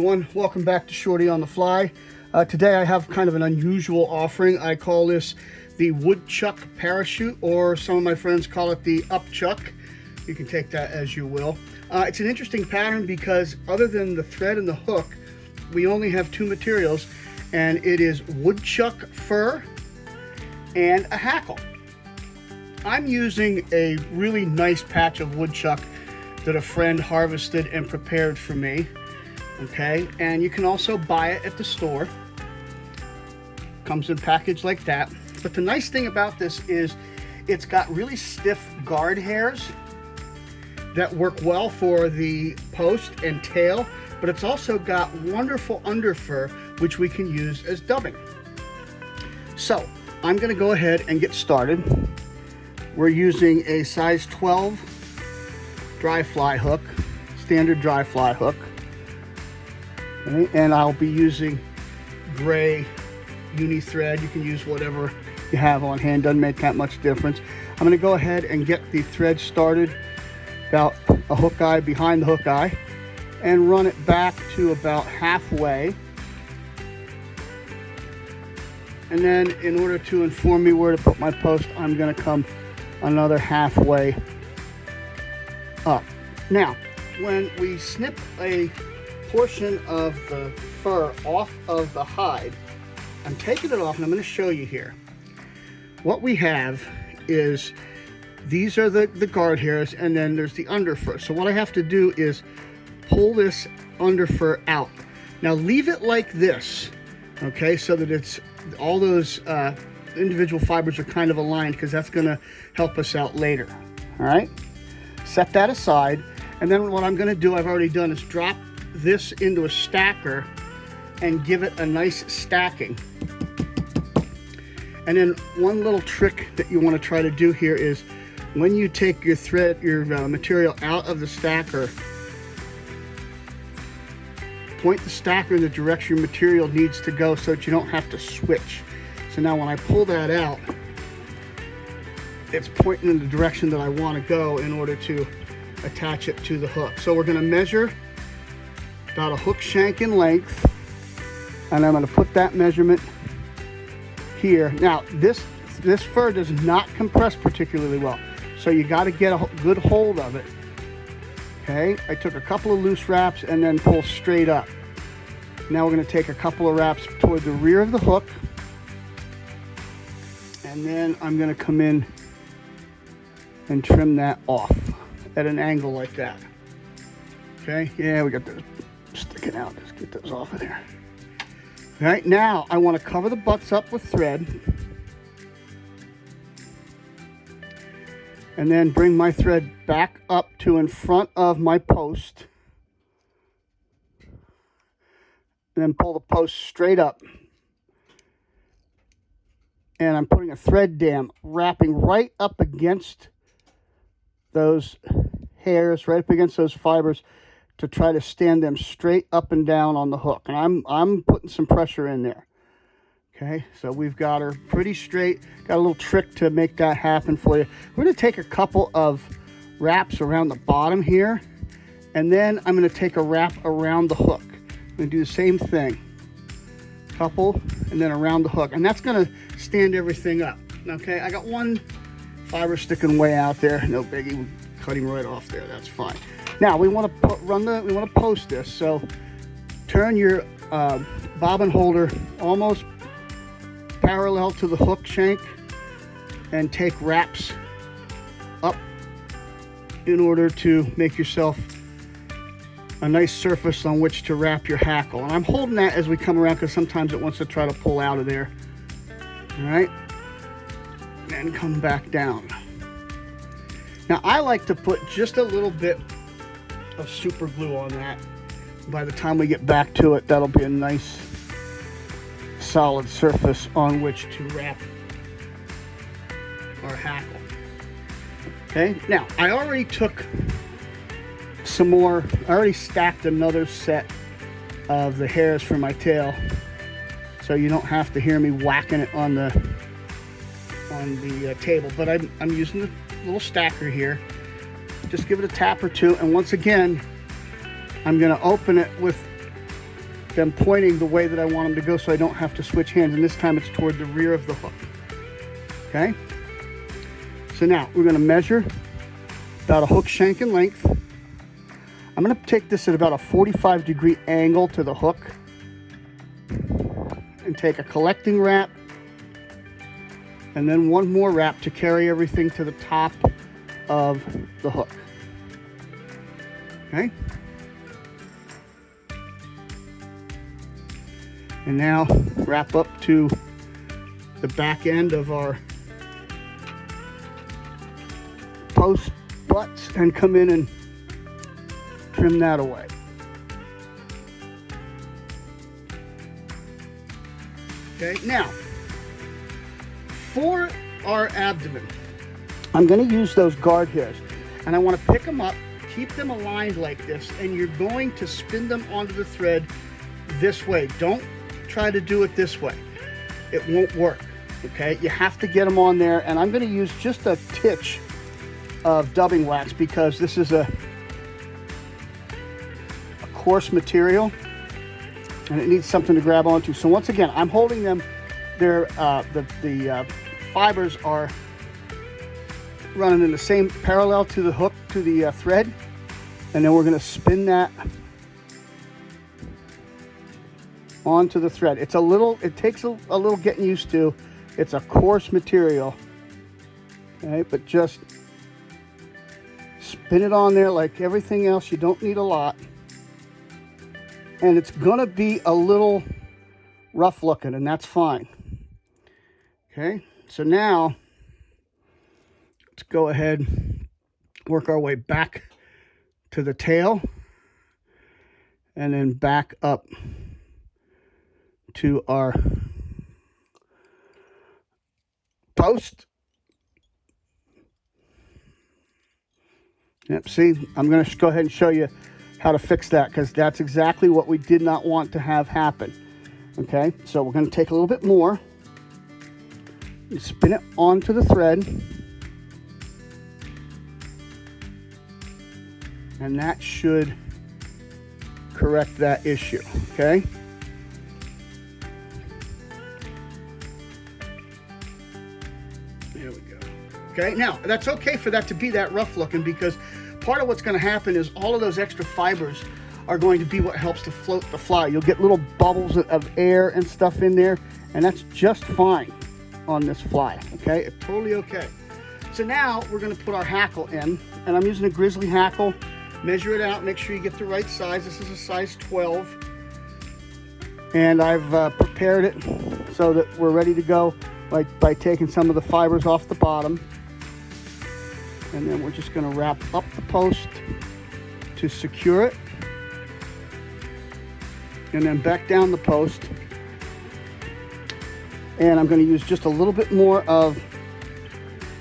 everyone, welcome back to Shorty on the Fly. Today I have kind of an unusual offering. I call this the Woodchuck Parachute, or some of my friends call it the Upchuck. You can take that as you will. It's an interesting pattern because other than the thread and the hook, we only have two materials, and it is woodchuck fur and a hackle. I'm using a really nice patch of woodchuck that a friend harvested and prepared for me. Okay, and you can also buy it at the store. Comes in packaged like that. But the nice thing about this is it's got really stiff guard hairs that work well for the post and tail, but it's also got wonderful underfur which we can use as dubbing. So I'm going to go ahead and get started. We're using a size 12 dry fly hook, standard dry fly hook. Okay, and I'll be using gray uni thread. You can use whatever you have on hand, doesn't make that much difference. I'm going to go ahead and get the thread started about a hook eye behind the hook eye and run it back to about halfway. And then in order to inform me where to put my post, I'm going to come another halfway up. Now, when we snip a portion of the fur off of the hide, I'm taking it off and I'm going to show you here. What we have is these are the guard hairs, and then there's the underfur. So what I have to do is pull this underfur out. Now leave it like this, okay, so that it's all those individual fibers are kind of aligned, because that's going to help us out later. All right, set that aside, and then what I'm going to do, I've already done, is drop this into a stacker and give it a nice stacking. And then one little trick that you want to try to do here is when you take your thread, your material out of the stacker, point the stacker in the direction your material needs to go so that you don't have to switch. So now when I pull that out, it's pointing in the direction that I want to go in order to attach it to the hook. So we're going to measure about a hook shank in length, and I'm going to put that measurement here. Now this fur does not compress particularly well, so you got to get a good hold of it. Okay, I took a couple of loose wraps and then pull straight up. Now we're going to take a couple of wraps toward the rear of the hook, and then I'm going to come in and trim that off at an angle like that. Okay, yeah, we got those sticking out. Let's get those off of there. All right, now I want to cover the butts up with thread, and then bring my thread back up to in front of my post, and then pull the post straight up. And I'm putting a thread dam wrapping right up against those hairs, right up against those fibers, to try to stand them straight up and down on the hook. And I'm putting some pressure in there. Okay, so we've got her pretty straight. Got a little trick to make that happen for you. We're going to take a couple of wraps around the bottom here, and then I'm going to take a wrap around the hook. I'm going to do the same thing. Couple, and then around the hook. And that's going to stand everything up. Okay, I got one fiber sticking way out there. No biggie, cutting right off there. That's fine. Now we want to post this. So turn your bobbin holder almost parallel to the hook shank and take wraps up in order to make yourself a nice surface on which to wrap your hackle. And I'm holding that as we come around because sometimes it wants to try to pull out of there. All right, and come back down. Now I like to put just a little bit of super glue on that. By the time we get back to it, that'll be a nice solid surface on which to wrap our hackle. Okay, now I already took some more, I already stacked another set of the hairs for my tail, so you don't have to hear me whacking it on the table. But I'm using the little stacker here. Just give it a tap or two, and once again I'm going to open it with them pointing the way that I want them to go so I don't have to switch hands. And this time it's toward the rear of the hook. Okay? So now we're going to measure about a hook shank in length. I'm going to take this at about a 45-degree angle to the hook and take a collecting wrap and then one more wrap to carry everything to the top of the hook. Okay? And now wrap up to the back end of our post butts and come in and trim that away. Okay, now for our abdomen, I'm going to use those guard hairs and I want to pick them up, keep them aligned like this, and you're going to spin them onto the thread this way. Don't try to do it this way. It won't work. Okay, you have to get them on there, and I'm going to use just a titch of dubbing wax because this is a coarse material and it needs something to grab onto. So once again, I'm holding them. They're the fibers are running in the same parallel to the hook, to the thread, and then we're going to spin that onto the thread. It takes a little getting used to. It's a coarse material, okay, but just spin it on there like everything else. You don't need a lot, and it's gonna be a little rough looking, and that's fine. Okay, so now let's go ahead, work our way back to the tail and then back up to our post. Yep, see, I'm going to go ahead and show you how to fix that because that's exactly what we did not want to have happen. Okay, so we're going to take a little bit more, spin it onto the thread, and that should correct that issue. Okay. There we go. Okay, now that's okay for that to be that rough looking because part of what's going to happen is all of those extra fibers are going to be what helps to float the fly. You'll get little bubbles of air and stuff in there, and that's just fine on this fly. Okay, it's totally okay. So now we're going to put our hackle in, and I'm using a Grizzly hackle. Measure it out, make sure you get the right size. This is a size 12, and I've prepared it so that we're ready to go, like by taking some of the fibers off the bottom, and then we're just going to wrap up the post to secure it, and then back down the post, and I'm going to use just a little bit more of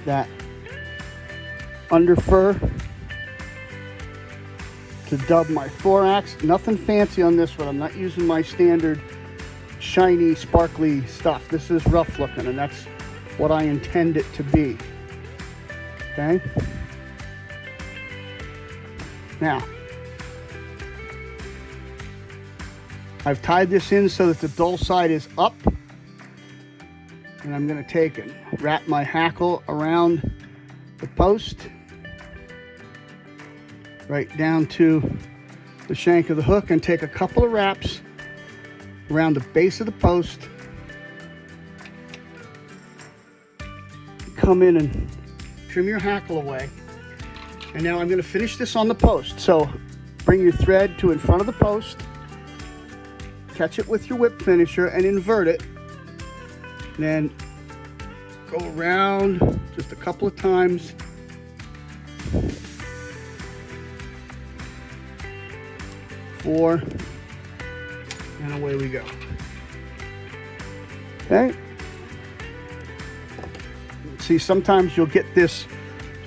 that under fur to dub my thorax. Nothing fancy on this one. I'm not using my standard shiny, sparkly stuff. This is rough looking, and that's what I intend it to be. Okay? Now, I've tied this in so that the dull side is up, and I'm going to take and wrap my hackle around the post right down to the shank of the hook and take a couple of wraps around the base of the post. Come in and trim your hackle away. And now I'm going to finish this on the post. So bring your thread to in front of the post, catch it with your whip finisher and invert it. Then go around just a couple of times. Four, and away we go. Okay. See, sometimes you'll get this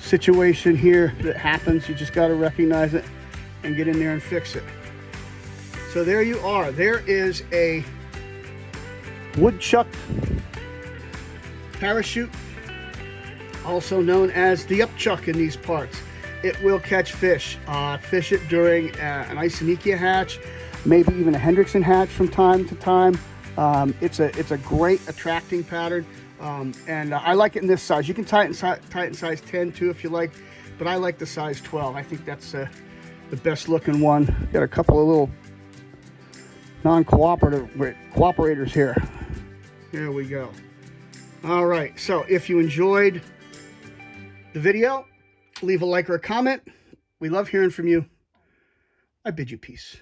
situation here that happens. You just got to recognize it and get in there and fix it. So there you are. There is a woodchuck parachute, also known as the upchuck in these parts. It will catch fish. Fish it during an Isonychia hatch. maybe even a Hendrickson hatch from time to time. It's a great attracting pattern, and I like it in this size. You can tie it in size 10 too if you like, but I like the size 12. I think that's the best looking one. Got a couple of little cooperators here. There we go. All right, so if you enjoyed the video, leave a like or a comment. We love hearing from you. I bid you peace.